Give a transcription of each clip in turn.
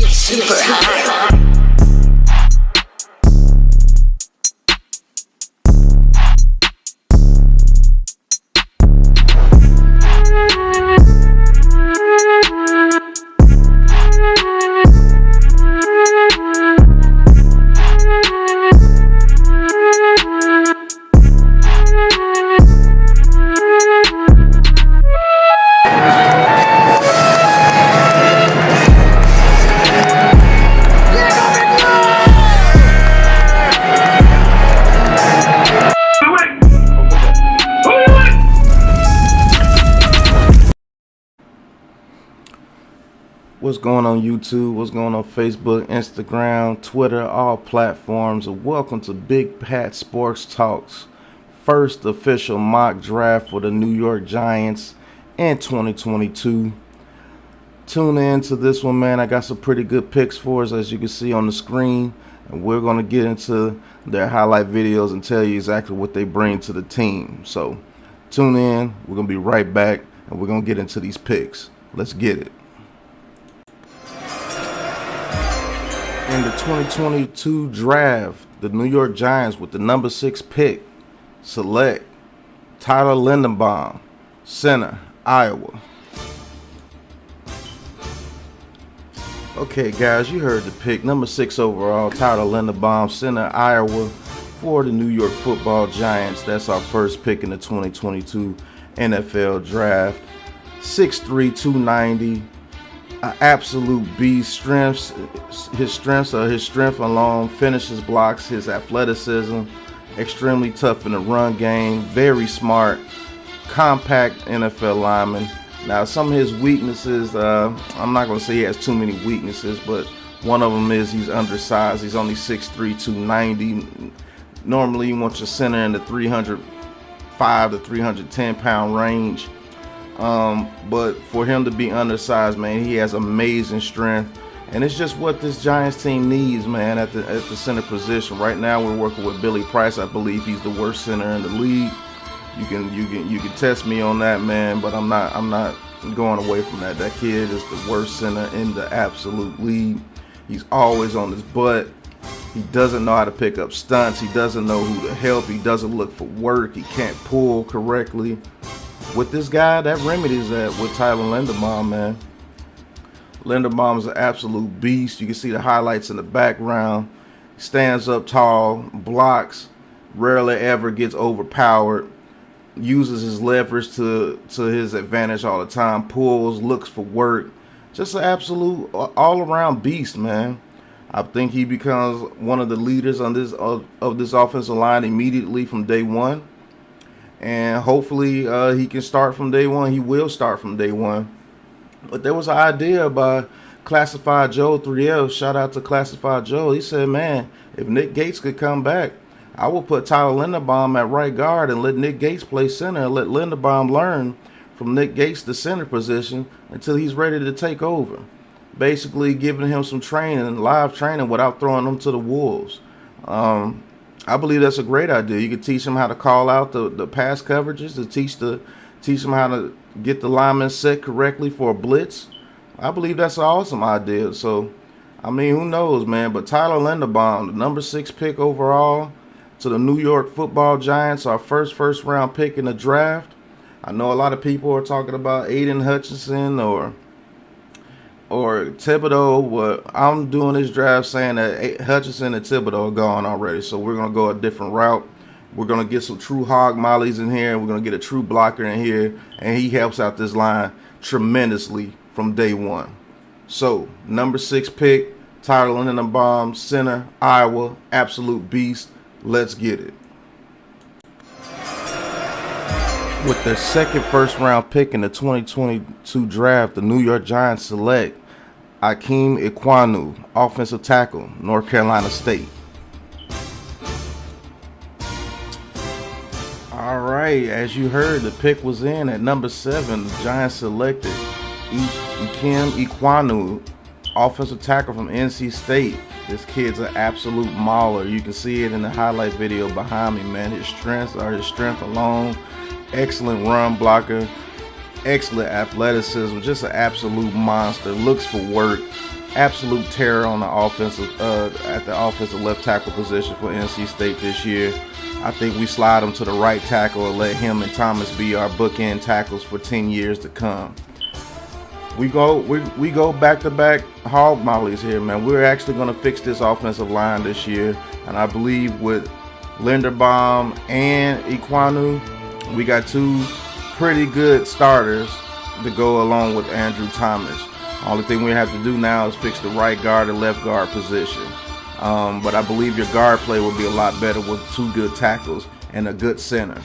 super high. What's going on YouTube? What's going on Facebook, Instagram, Twitter, all platforms? And welcome to Big Pat Sports Talks, first official mock draft for the New York Giants in 2022. Tune in to this one, man. I got some pretty good picks for us, as you can see on the screen. And we're going to get into their highlight videos and tell you exactly what they bring to the team. So tune in. We're going to be right back, and we're going to get into these picks. Let's get it. In the 2022 draft, the New York Giants with the number 6 pick select Tyler Linderbaum, center, Iowa. Okay, guys, you heard the pick. Number 6 overall, Tyler Linderbaum, center, Iowa, for the New York Football Giants. That's our first pick in the 2022 NFL draft. 6'3", 290. An absolute beast. His strengths are his strength alone, finishes blocks, his athleticism, extremely tough in the run game, very smart, compact NFL lineman. Now, some of his weaknesses, I'm not going to say he has too many weaknesses, but one of them is he's undersized. He's only 6'3", 290. Normally, you want your center in the 305 to 310 pound range. But for him to be undersized, man, he has amazing strength, and it's just what this Giants team needs, man, at the center position. Right now, we're working with Billy Price. I believe he's the worst center in the league. You can test me on that, man, but I'm not going away from that. That kid is the worst center in the absolute league. He's always on his butt. He doesn't know how to pick up stunts. He doesn't know who to help. He doesn't look for work. He can't pull correctly. With this guy, that remedies that with Tyler Linderbaum, man. Linderbaum is an absolute beast. You can see the highlights in the background. Stands up tall, blocks, rarely ever gets overpowered, uses his leverage to his advantage all the time, pulls, looks for work. Just an absolute all-around beast, man. I think he becomes one of the leaders on this of this offensive line immediately from day one. And hopefully he can start from day one. He will start from day one. But there was an idea by Classified Joe 3L. Shout out to Classified Joe. He said, man, if Nick Gates could come back, I will put Tyler Linderbaum at right guard and let Nick Gates play center and let Linderbaum learn from Nick Gates the center position until he's ready to take over. Basically giving him some training, live training, without throwing him to the wolves. I believe that's a great idea. You could teach him how to call out the pass coverages, to teach him how to get the linemen set correctly for a blitz. I believe that's an awesome idea. So, I mean, who knows, man? But Tyler Linderbaum, the number 6 pick overall to the New York Football Giants, our first round pick in the draft. I know a lot of people are talking about Aiden Hutchinson or Thibodeau. But I'm doing this draft saying that Hutchinson and Thibodeau are gone already. So we're going to go a different route. We're going to get some true hog mollies in here. We're going to get a true blocker in here. And he helps out this line tremendously from day one. So, number 6 pick, Tyler Linderbaum, center, Iowa, absolute beast. Let's get it. With their second first-round pick in the 2022 draft, the New York Giants select Iquanu, offensive tackle, North Carolina State. All right, as you heard, the pick was in at number 7. The Giants selected Iquanu, offensive tackle from NC State. This kid's an absolute mauler. You can see it in the highlight video behind me, man. His strengths are his strength alone. Excellent run blocker, excellent athleticism, just an absolute monster. Looks for work, absolute terror on the offensive at the offensive left tackle position for NC State this year. I think we slide him to the right tackle and let him and Thomas be our bookend tackles for 10 years to come. We go back-to-back hog mollies here, man. We're actually going to fix this offensive line this year, and I believe with Linderbaum and Ekwanu, we got two pretty good starters to go along with Andrew Thomas. Only thing we have to do now is fix the right guard and left guard position. But I believe your guard play will be a lot better with two good tackles and a good center.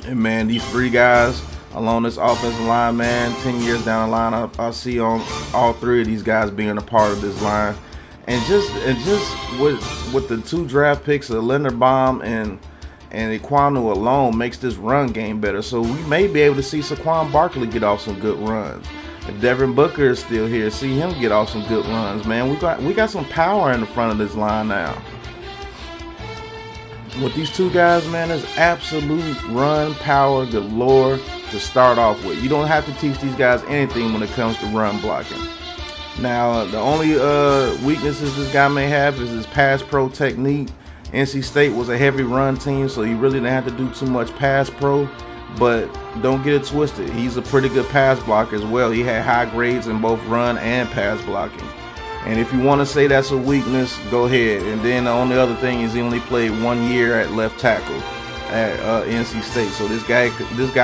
And man, these three guys along this offensive line, man, 10 years down the line, I see on all three of these guys being a part of this line. And just with the two draft picks of Linderbaum and Iquanu alone makes this run game better. So we may be able to see Saquon Barkley get off some good runs. If Devin Booker is still here, see him get off some good runs, man. We got some power in the front of this line now. With these two guys, man, there's absolute run power galore to start off with. You don't have to teach these guys anything when it comes to run blocking. Now, the only weaknesses this guy may have is his pass pro technique. NC State was a heavy run team, so he really didn't have to do too much pass pro. But don't get it twisted. He's a pretty good pass blocker as well. He had high grades in both run and pass blocking. And if you want to say that's a weakness, go ahead. And then the only other thing is he only played 1 year at left tackle at NC State. So this guy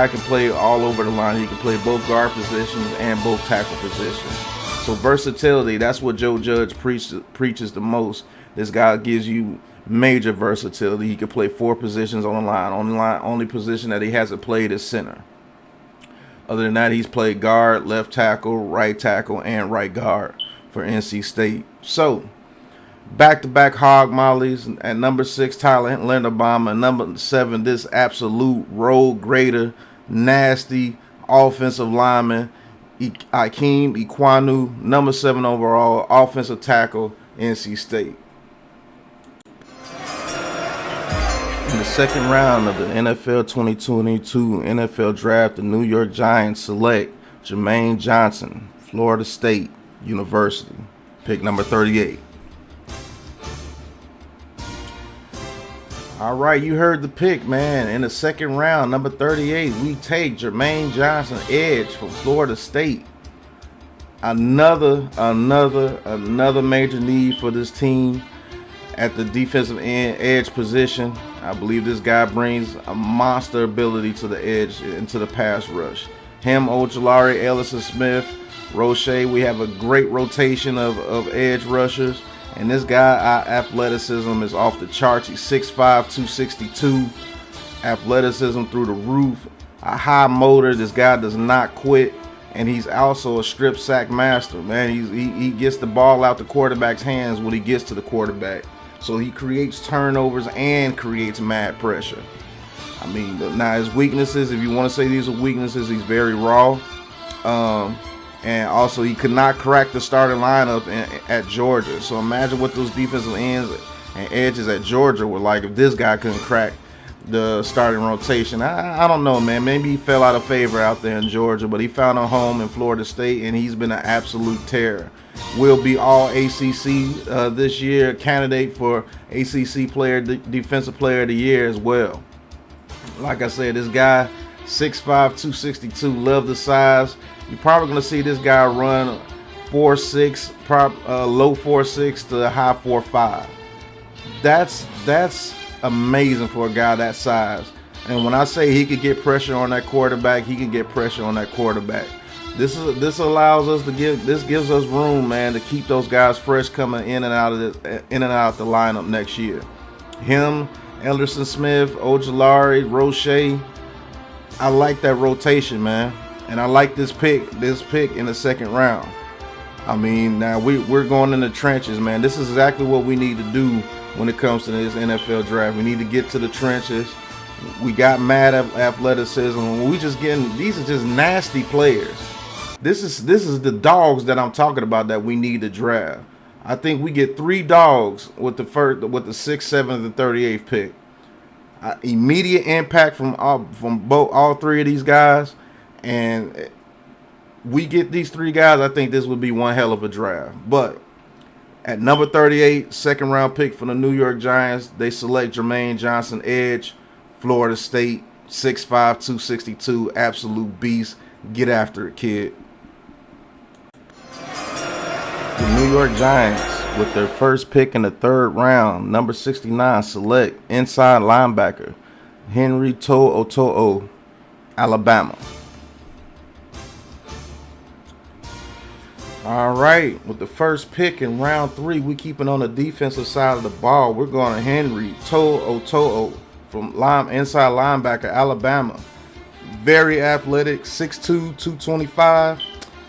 can play all over the line. He can play both guard positions and both tackle positions. So versatility, that's what Joe Judge preaches the most. This guy gives you major versatility. He can play 4 positions on the line. Only position that he hasn't played is center. Other than that, he's played guard, left tackle, right tackle, and right guard for NC State. So, back-to-back hog mollies. At number 6, Tyler Linderbaum. And number 7, this absolute road grader, nasty offensive lineman, Iquanu. Number 7 overall, offensive tackle, NC State. In the second round of the NFL 2022 NFL Draft, the New York Giants select Jermaine Johnson, Florida State University, pick number 38. All right, you heard the pick, man. In the second round, number 38, we take Jermaine Johnson, edge from Florida State. Another major need for this team at the defensive end edge position. I believe this guy brings a monster ability to the edge into the pass rush. Him, Ojulari, Ellison Smith, Roche, we have a great rotation of edge rushers. And this guy, our athleticism is off the charts. He's 6'5", 262. Athleticism through the roof. A high motor. This guy does not quit. And he's also a strip sack master, man. He gets the ball out the quarterback's hands when he gets to the quarterback. So he creates turnovers and creates mad pressure. I mean, now his weaknesses, if you want to say these are weaknesses, he's very raw. And also he could not crack the starting lineup at Georgia. So imagine what those defensive ends and edges at Georgia were like if this guy couldn't crack the starting rotation. I don't know, man. Maybe he fell out of favor out there in Georgia, but he found a home in Florida State, and he's been an absolute terror. Will be all ACC this year, candidate for ACC Defensive Player of the Year as well. Like I said, this guy, 6'5", 262, love the size. You're probably going to see this guy run 4.6, low 4.6 to high 4.5. That's amazing for a guy that size. And when I say he could get pressure on that quarterback, he can get pressure on that quarterback. This allows us to gives us room, man, to keep those guys fresh coming in and out of the lineup next year. Him, Ellison Smith, Ojulari, Roche. I like that rotation, man. And I like this pick in the second round. I mean, now we're going in the trenches, man. This is exactly what we need to do when it comes to this NFL draft. We need to get to the trenches. We got mad athleticism. These are just nasty players. This is the dogs that I'm talking about that we need to draft. I think we get 3 dogs with the 6th, 7th, and 38th pick. Immediate impact from all 3 of these guys, and we get these three guys, I think this would be one hell of a draft. But at number 38, second round pick for the New York Giants, they select Jermaine Johnson, edge, Florida State, 6'5", 262, absolute beast. Get after it, kid. The New York Giants, with their first pick in the third round, number 69, select inside linebacker Henry Toto, Alabama. All right, with the first pick in round 3, we keeping on the defensive side of the ball. We're going to Henry Toto from inside linebacker, Alabama. Very athletic, 6'2", 225.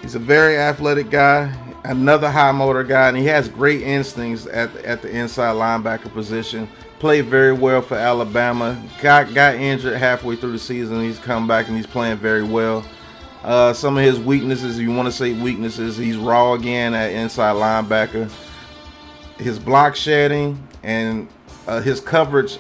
He's a very athletic guy, another high motor guy, and he has great instincts at the inside linebacker position. Played very well for Alabama. Got injured halfway through the season. He's come back and he's playing very well. Some of his weaknesses, if you want to say weaknesses, he's raw again at inside linebacker. His block shedding and his coverage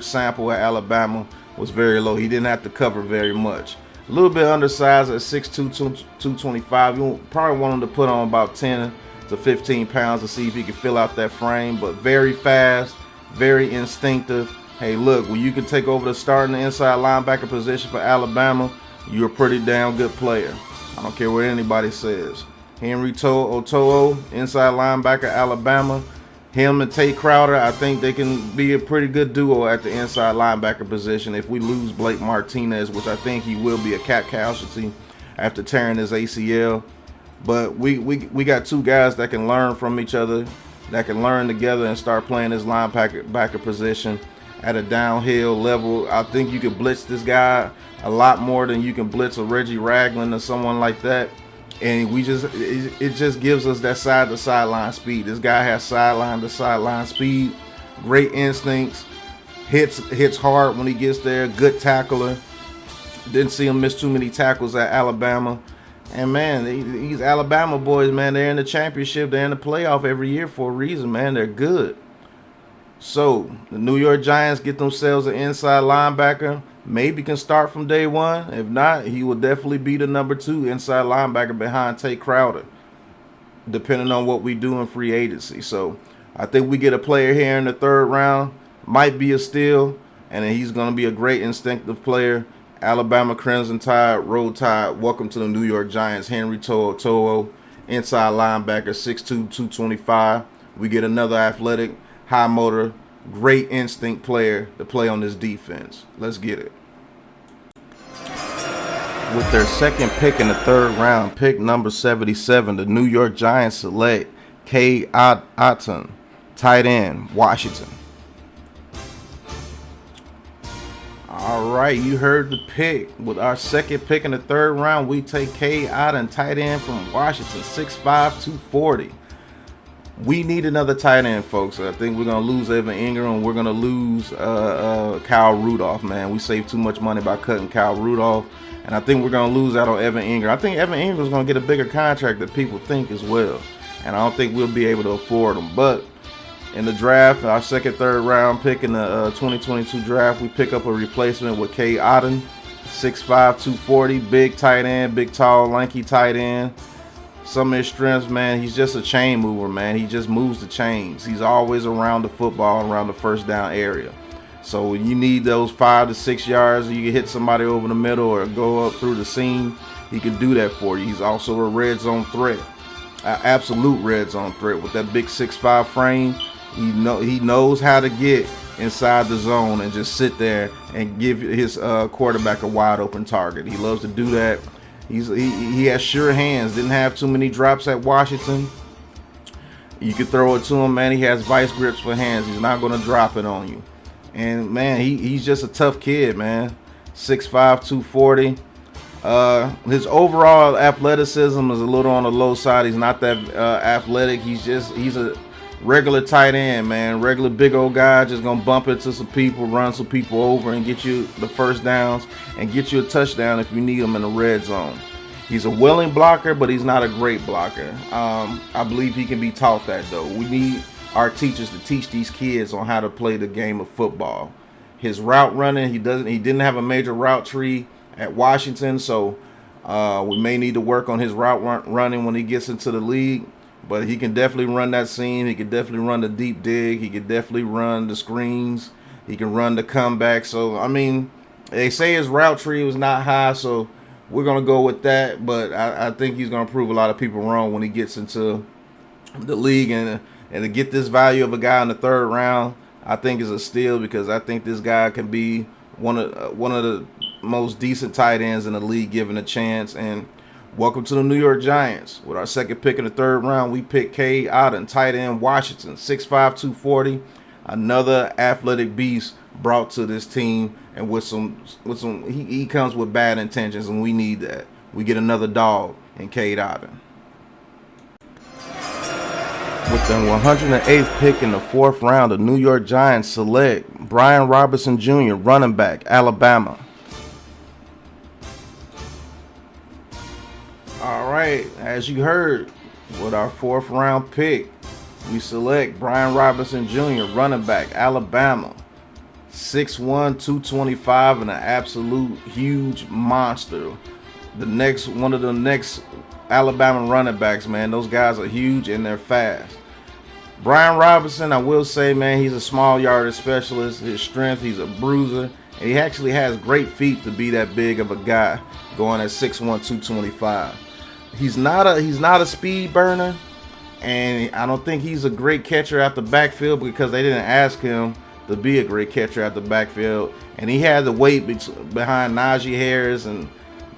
sample at Alabama was very low. He didn't have to cover very much. A little bit undersized at 6'2", 225. You probably want him to put on about 10 to 15 pounds to see if he can fill out that frame. But very fast, very instinctive. Hey, look, when you can take over the starting inside linebacker position for Alabama, you're a pretty damn good player. I don't care what anybody says. Henry Toto, inside linebacker, Alabama. Him and Tate Crowder, I think they can be a pretty good duo at the inside linebacker position if we lose Blake Martinez, which I think he will be a cap casualty after tearing his ACL. But we got two guys that can learn from each other, that can learn together and start playing this linebacker position at a downhill level. I think you can blitz this guy a lot more than you can blitz a Reggie Ragland or someone like that. And it just gives us that side to sideline speed. This guy has sideline to sideline speed, great instincts, hits hard when he gets there, good tackler. Didn't see him miss too many tackles at Alabama. And man, these Alabama boys, man, they're in the championship, they're in the playoff every year for a reason, man. They're good. So the New York Giants get themselves an inside linebacker. Maybe can start from day one. If not, he will definitely be the number 2 inside linebacker behind Tate Crowder, depending on what we do in free agency. So I think we get a player here in the third round. Might be a steal, and he's going to be a great instinctive player. Alabama Crimson Tide, Roll Tide. Welcome to the New York Giants. Henry Toto, inside linebacker, 6'2", 225. We get another athletic, high motor, great instinct player to play on this defense. Let's get it. With their second pick in the third round, pick number 77, the New York Giants select Ekwanu, tight end, Washington. All right, you heard the pick. With our second pick in the third round, we take Ekwanu, tight end from Washington, 6'5", 240. We need another tight end, folks. I think we're going to lose Evan Ingram. We're going to lose Kyle Rudolph, man. We saved too much money by cutting Kyle Rudolph. And I think we're going to lose out on Evan Ingram. I think Evan Ingram's going to get a bigger contract than people think as well. And I don't think we'll be able to afford him. But in the draft, our second, third round pick in the 2022 draft, we pick up a replacement with Ekwanu, 6'5", 240, big tight end, big, tall, lanky tight end. Some of his strengths, man, he's just a chain mover, man. He just moves the chains. He's always around the football, around the first down area. So when you need those 5 to 6 yards, you can hit somebody over the middle or go up through the seam, he can do that for you. He's also a red zone threat, an absolute red zone threat with that big 6'5" frame. He knows how to get inside the zone and just sit there and give his quarterback a wide open target. He loves to do that. He has sure hands. Didn't have too many drops at Washington. You could throw it to him, man. He has vice grips for hands. He's not going to drop it on you. And man, he's just a tough kid, man. 6'5", 240. His overall athleticism is a little on the low side. He's not that athletic. He's a regular tight end, man. Regular big old guy, just gonna bump into some people, run some people over, and get you the first downs and get you a touchdown if you need him in the red zone. He's a willing blocker, but he's not a great blocker. I believe he can be taught that, though. We need our teachers to teach these kids on how to play the game of football. His route running, he didn't have a major route tree at Washington, so We may need to work on his route running when he gets into the league, but he can definitely run that seam. He can definitely run the deep dig. He can definitely run the screens. He can run the comeback. So, I mean, they say his route tree was not high, so we're going to go with that. But I think he's going to prove a lot of people wrong when he gets into the league. And to get this value of a guy in the 3rd round, I think is a steal, because I think this guy can be one of the most decent tight ends in the league given a chance. And welcome to the New York Giants. With our 2nd pick in the 3rd round, we pick Cade Otton, tight end, Washington, 6'5", 240. Another athletic beast brought to this team, and he comes with bad intentions, and we need that. We get another dog in Cade Otton. With the 108th pick in the 4th round, the New York Giants select Brian Robertson Jr., running back, Alabama. All right, as you heard, with our 4th round pick, we select Brian Robertson Jr., running back, Alabama. 6'1", 225, and an absolute huge monster. One of the next Alabama running backs, man. Those guys are huge and they're fast. Brian Robinson, I will say, man, he's a small yardage specialist. His strength, he's a bruiser. And he actually has great feet to be that big of a guy, going at 6'1", 225. He's not a speed burner, and I don't think he's a great catcher out the backfield, because they didn't ask him to be a great catcher out the backfield. And he had the weight behind Najee Harris and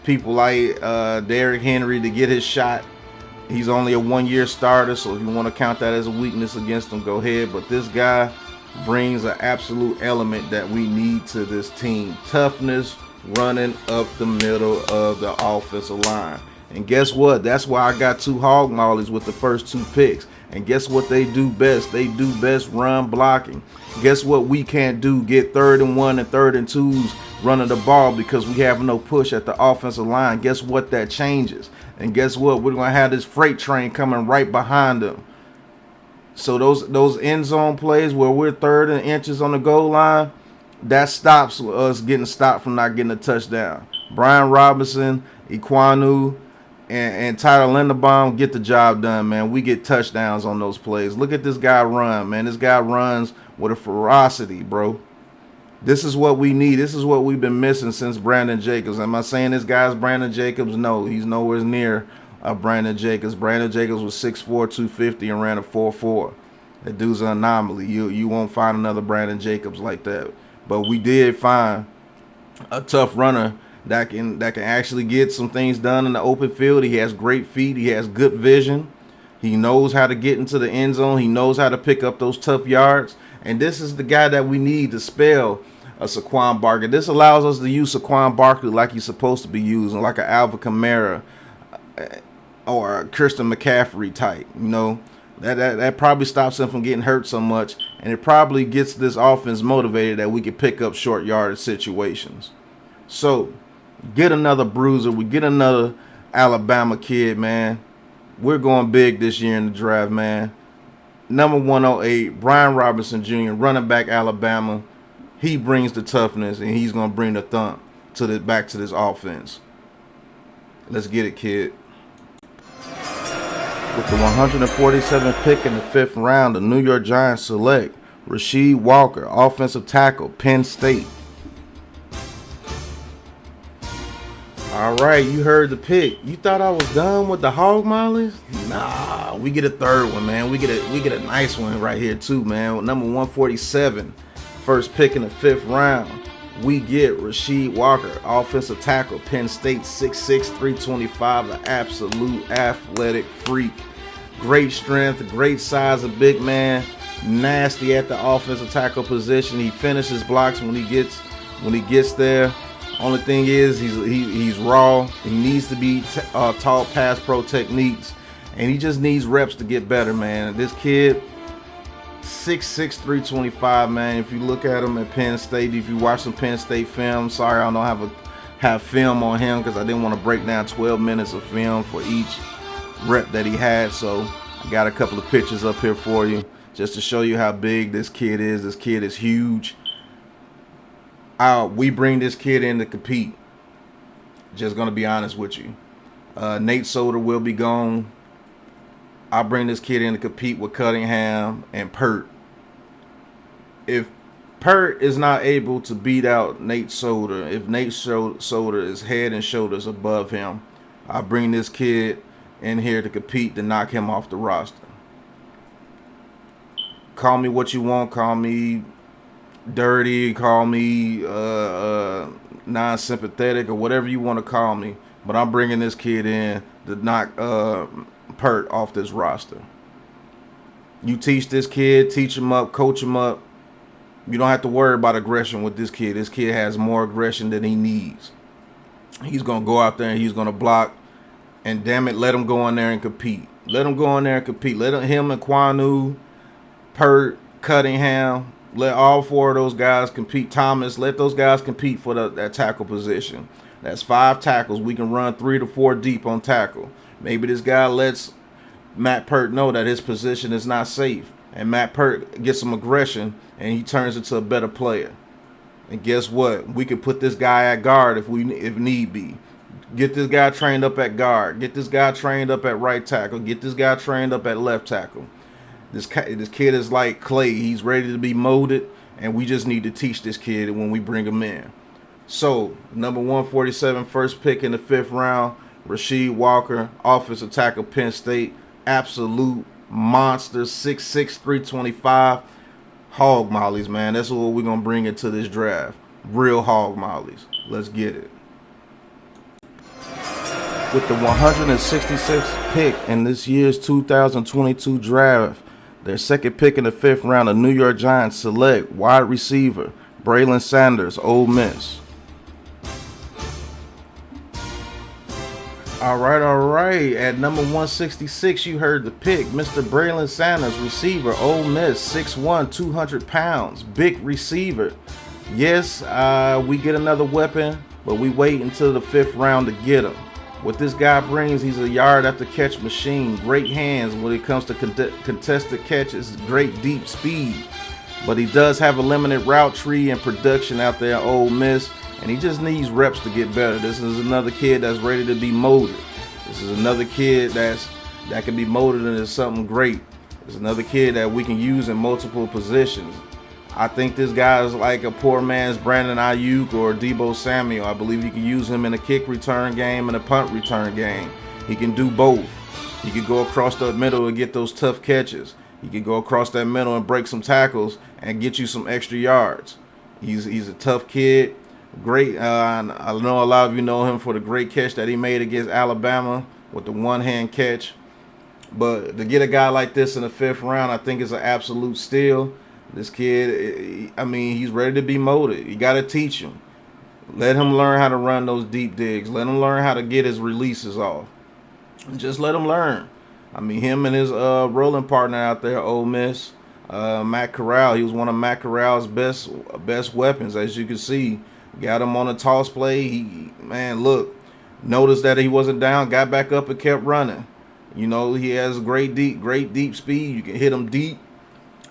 people like Derrick Henry to get his shot. He's only a 1-year starter, so if you want to count that as a weakness against him, go ahead. But this guy brings an absolute element that we need to this team. Toughness, running up the middle of the offensive line. And guess what? That's why I got 2 hog mollies with the first 2 picks. And guess what they do best? They do best run blocking. Guess what we can't do? Get 3rd and 1 and 3rd and 2s running the ball, because we have no push at the offensive line. Guess what? That changes. And guess what? We're going to have this freight train coming right behind them. So those end zone plays where we're 3rd and inches on the goal line, that stops us getting stopped from not getting a touchdown. Brian Robinson, Iquanu, and Tyler Linderbaum get the job done, man. We get touchdowns on those plays. Look at this guy run, man. This guy runs with a ferocity, bro. This is what we need. This is what we've been missing since Brandon Jacobs. Am I saying this guy's Brandon Jacobs? No, he's nowhere near Brandon Jacobs. Brandon Jacobs was 6'4", 250 and ran a 4.4. That dude's an anomaly. You won't find another Brandon Jacobs like that. But we did find a tough runner that can actually get some things done in the open field. He has great feet. He has good vision. He knows how to get into the end zone. He knows how to pick up those tough yards. And this is the guy that we need to spell a Saquon Barkley. This allows us to use Saquon Barkley like he's supposed to be used, like an Alvin Kamara or a Christian McCaffrey type. You know, that probably stops him from getting hurt so much, and it probably gets this offense motivated that we can pick up short yardage situations. So, get another bruiser. We get another Alabama kid, man. We're going big this year in the draft, man. Number 108, Brian Robertson Jr., running back, Alabama. He brings the toughness, and he's going to bring the thump back to this offense. Let's get it, kid. With the 147th pick in the 5th round, the New York Giants select Rasheed Walker, offensive tackle, Penn State. All right, you heard the pick. You thought I was done with the hog mollies? Nah, we get a 3rd one, man. We get a nice one right here too, man. With number 147, first pick in the 5th round, we get Rasheed Walker, offensive tackle, Penn State, 6'6", 325, an absolute athletic freak. Great strength, great size, a big man, nasty at the offensive tackle position. He finishes blocks when he gets there. Only thing is he's raw. He needs to be taught pass pro techniques, and he just needs reps to get better, man. This kid, 6'6", 325, man. If you look at him at Penn State, if you watch some Penn State film, sorry I don't have film on him because I didn't want to break down 12 minutes of film for each rep that he had. So I got a couple of pictures up here for you just to show you how big this kid is. This kid is huge. We bring this kid in to compete. Just gonna be honest with you. Nate Solder will be gone. I'll bring this kid in to compete with Cunningham and Pert. If Pert is not able to beat out Nate Solder, if Nate Solder is head and shoulders above him, I'll bring this kid in here to compete to knock him off the roster. Call me what you want. Call me dirty. Call me non-sympathetic or whatever you want to call me. But I'm bringing this kid in to knock Pert off this roster. You teach this kid, teach him up, coach him up. You don't have to worry about aggression with this kid. This kid has more aggression than he needs. He's going to go out there and he's going to block. And damn it, let him go in there and compete. Let him go in there and compete. Let him and Iquanu, Pert, Cunningham, let all four of those guys compete. Thomas, let those guys compete for that tackle position. That's 5 tackles. We can run 3 to 4 deep on tackle. Maybe this guy lets Matt Pert know that his position is not safe. And Matt Pert gets some aggression and he turns into a better player. And guess what? We could put this guy at guard if need be. Get this guy trained up at guard. Get this guy trained up at right tackle. Get this guy trained up at left tackle. This kid is like clay. He's ready to be molded, and we just need to teach this kid when we bring him in. So, number 147, first pick in the 5th round, Rasheed Walker, offensive tackle, Penn State. Absolute monster, 6'6", 325. Hog mollies, man. That's what we're going to bring into this draft. Real hog mollies. Let's get it. With the 166th pick in this year's 2022 draft, their second pick in the 5th round, the New York Giants select wide receiver Braylon Sanders, Ole Miss. All right. At number 166, you heard the pick. Mr. Braylon Sanders, receiver, Ole Miss, 6'1", 200 pounds, big receiver. Yes, we get another weapon, but we wait until the 5th round to get him. What this guy brings, he's a yard after catch machine. Great hands when it comes to contested catches. Great deep speed. But he does have a limited route tree and production out there at Ole Miss. And he just needs reps to get better. This is another kid that's ready to be molded. This is another kid that can be molded into something great. It's another kid that we can use in multiple positions. I think this guy is like a poor man's Brandon Ayuk or Deebo Samuel. I believe you can use him in a kick return game and a punt return game. He can do both. He can go across the middle and get those tough catches. He can go across that middle and break some tackles and get you some extra yards. He's a tough kid. Great. I know a lot of you know him for the great catch that he made against Alabama with the one-hand catch. But to get a guy like this in the 5th round, I think is an absolute steal. This kid, I mean, he's ready to be molded. You got to teach him. Let him learn how to run those deep digs. Let him learn how to get his releases off. Just let him learn. I mean, him and his rolling partner out there, Ole Miss, Matt Corral. He was one of Matt Corral's best weapons, as you can see. Got him on a toss play. Look, noticed that he wasn't down, got back up and kept running. You know, he has great deep speed. You can hit him deep.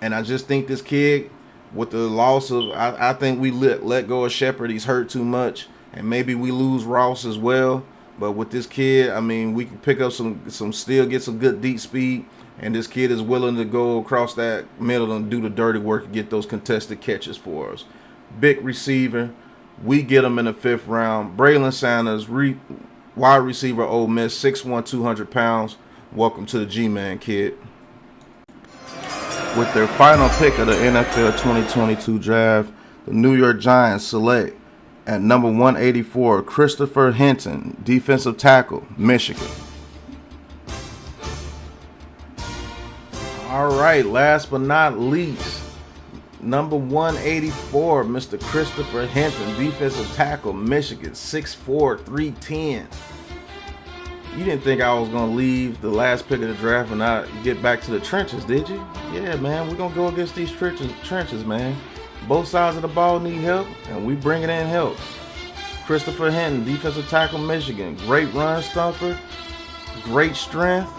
And I just think this kid, with the loss of, I think we let go of Shepard. He's hurt too much. And maybe we lose Ross as well. But with this kid, I mean, we can pick up some still get some good deep speed. And this kid is willing to go across that middle and do the dirty work and get those contested catches for us. Big receiver. We get him in the 5th round. Braylon Sanders, wide receiver, Ole Miss, 6'1", 200 pounds. Welcome to the G-Man, kid. With their final pick of the NFL 2022 draft, the New York Giants select at number 184, Christopher Hinton, defensive tackle, Michigan. All right, last but not least, number 184, Mr. Christopher Hinton, defensive tackle, Michigan, 6'4", 310. You didn't think I was going to leave the last pick of the draft and not get back to the trenches, did you? Yeah, man, we're going to go against these trenches, man. Both sides of the ball need help, and we bringing in help. Christopher Hinton, defensive tackle, Michigan. Great run stuffer, great strength.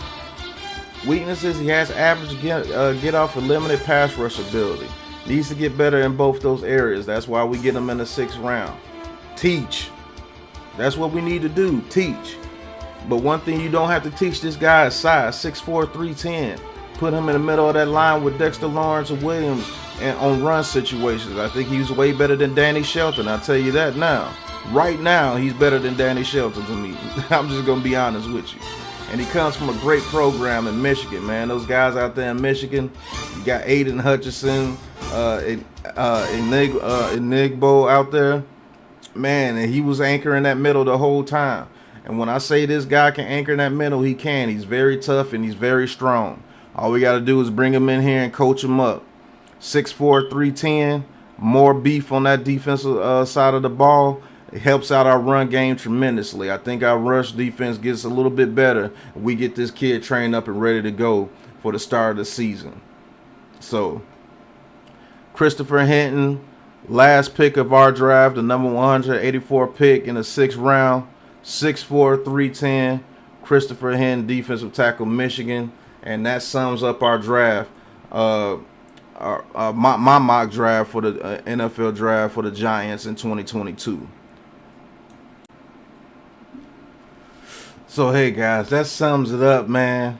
Weaknesses, he has average get off and limited pass rush ability. Needs to get better in both those areas. That's why we get him in the 6th round. Teach. That's what we need to do, teach. But one thing you don't have to teach this guy is size, 6'4", 310. Put him in the middle of that line with Dexter Lawrence and Williams and on run situations. I think he's way better than Danny Shelton. I'll tell you that now. Right now, he's better than Danny Shelton to me. I'm just going to be honest with you. And he comes from a great program in Michigan, man. Those guys out there in Michigan, you got Aiden Hutchinson, Enigbo out there. Man, and he was anchoring that middle the whole time. And when I say this guy can anchor in that middle, he can. He's very tough and he's very strong. All we got to do is bring him in here and coach him up. 6'4", 310, more beef on that defensive side of the ball. It helps out our run game tremendously. I think our rush defense gets a little bit better. We get this kid trained up and ready to go for the start of the season. So, Christopher Hinton, last pick of our draft, the number 184 pick in the 6th round, 6'4", 310, Christopher Hinton, defensive tackle, Michigan. And that sums up our draft, my mock draft for the NFL draft for the Giants in 2022. So, hey, guys, that sums it up, man.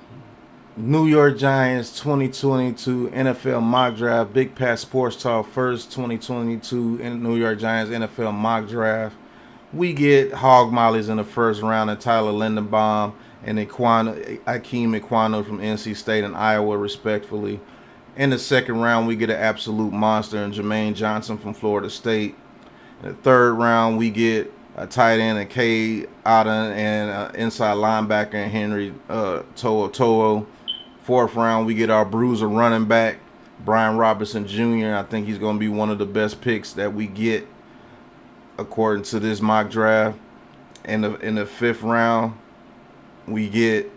New York Giants 2022 NFL mock draft. Big Pat Sports Talk first 2022 in New York Giants NFL mock draft. We get hog mollies in the first round of Tyler Linderbaum and Iquanu from NC State and Iowa, respectfully. In the second round, we get an absolute monster in Jermaine Johnson from Florida State. In the third round, we get a tight end, and K. Otten, and inside linebacker, and Henry Toto. Fourth round, we get our bruiser running back, Brian Robertson Jr. I think he's going to be one of the best picks that we get according to this mock draft. In the fifth round, we get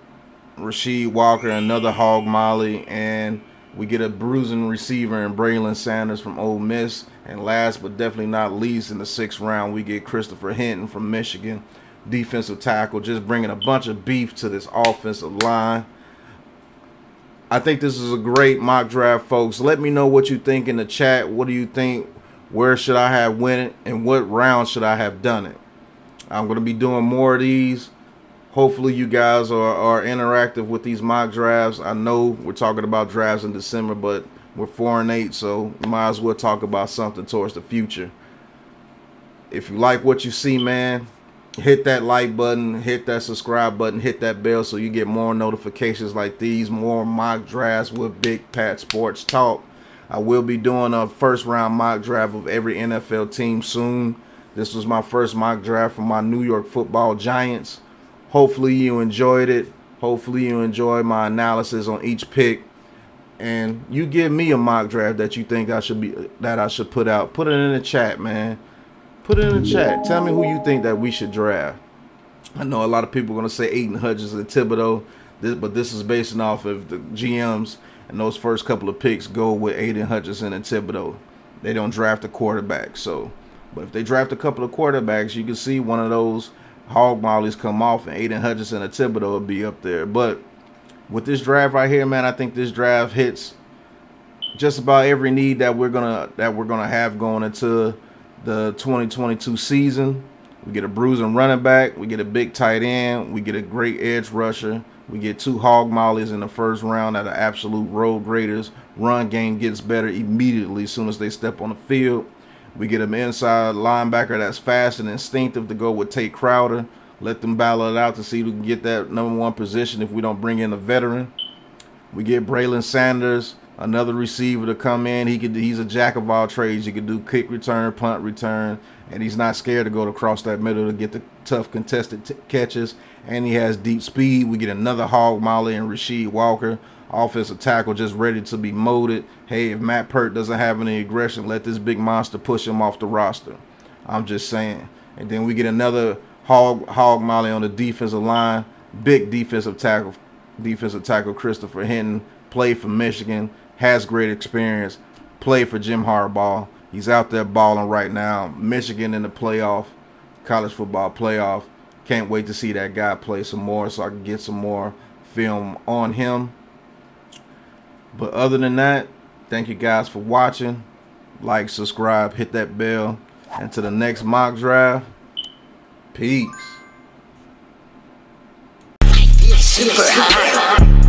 Rasheed Walker, another hog molly, and we get a bruising receiver in Braylon Sanders from Ole Miss. And last but definitely not least, in the sixth round, we get Christopher Hinton from Michigan, defensive tackle, just bringing a bunch of beef to this offensive line. I think this is a great mock draft, folks. Let me know what you think in the chat. What do you think? Where should I have went it? And what round should I have done it? I'm going to be doing more of these. Hopefully you guys are interactive with these mock drafts. I know we're talking about drafts in December, but we're 4-8, so we might as well talk about something towards the future. If you like what you see, man, hit that like button, hit that subscribe button, hit that bell so you get more notifications like these, more mock drafts with Big Pat Sports Talk. I will be doing a first round mock draft of every NFL team soon. This was my first mock draft for my New York Football Giants. Hopefully you enjoyed it. Hopefully you enjoyed my analysis on each pick. And you give me a mock draft that you think I should put out. Put it in the chat, man. Put it in the chat. Tell me who you think that we should draft. I know a lot of people are going to say Aiden Hutchinson and Thibodeau, but this is based off of the GMs, and those first couple of picks go with Aiden Hutchinson and Thibodeau. They don't draft a quarterback. But if they draft a couple of quarterbacks, you can see one of those hog mollies come off, and Aiden Hutchinson and Thibodeau will be up there. But with this draft right here, man, I think this draft hits just about every need that we're gonna have going into the 2022 season. We get a bruising running back, we get a big tight end, we get a great edge rusher, we get two hog mollies in the first round that are absolute road graders. Run game gets better immediately as soon as they step on the field. We get an inside linebacker that's fast and instinctive to go with Tate Crowder. Let them battle it out to see who can get that number one position if we don't bring in a veteran. We get Braylon Sanders, another receiver to come in. He's a jack of all trades. He can do kick return, punt return, and he's not scared to go across that middle to get the tough contested catches. And he has deep speed. We get another hog molly and Rasheed Walker, offensive tackle, just ready to be molded. Hey, if Matt Pert doesn't have any aggression, let this big monster push him off the roster. I'm just saying. And then we get another hog molly on the defensive line. Big defensive tackle Christopher Hinton, played for Michigan, has great experience, played for Jim Harbaugh. He's out there balling right now. Michigan in the playoff, college football playoff. Can't wait to see that guy play some more so I can get some more film on him. But other than that, thank you guys for watching. Like, subscribe, hit that bell. And to the next mock draft, Peace. Super high.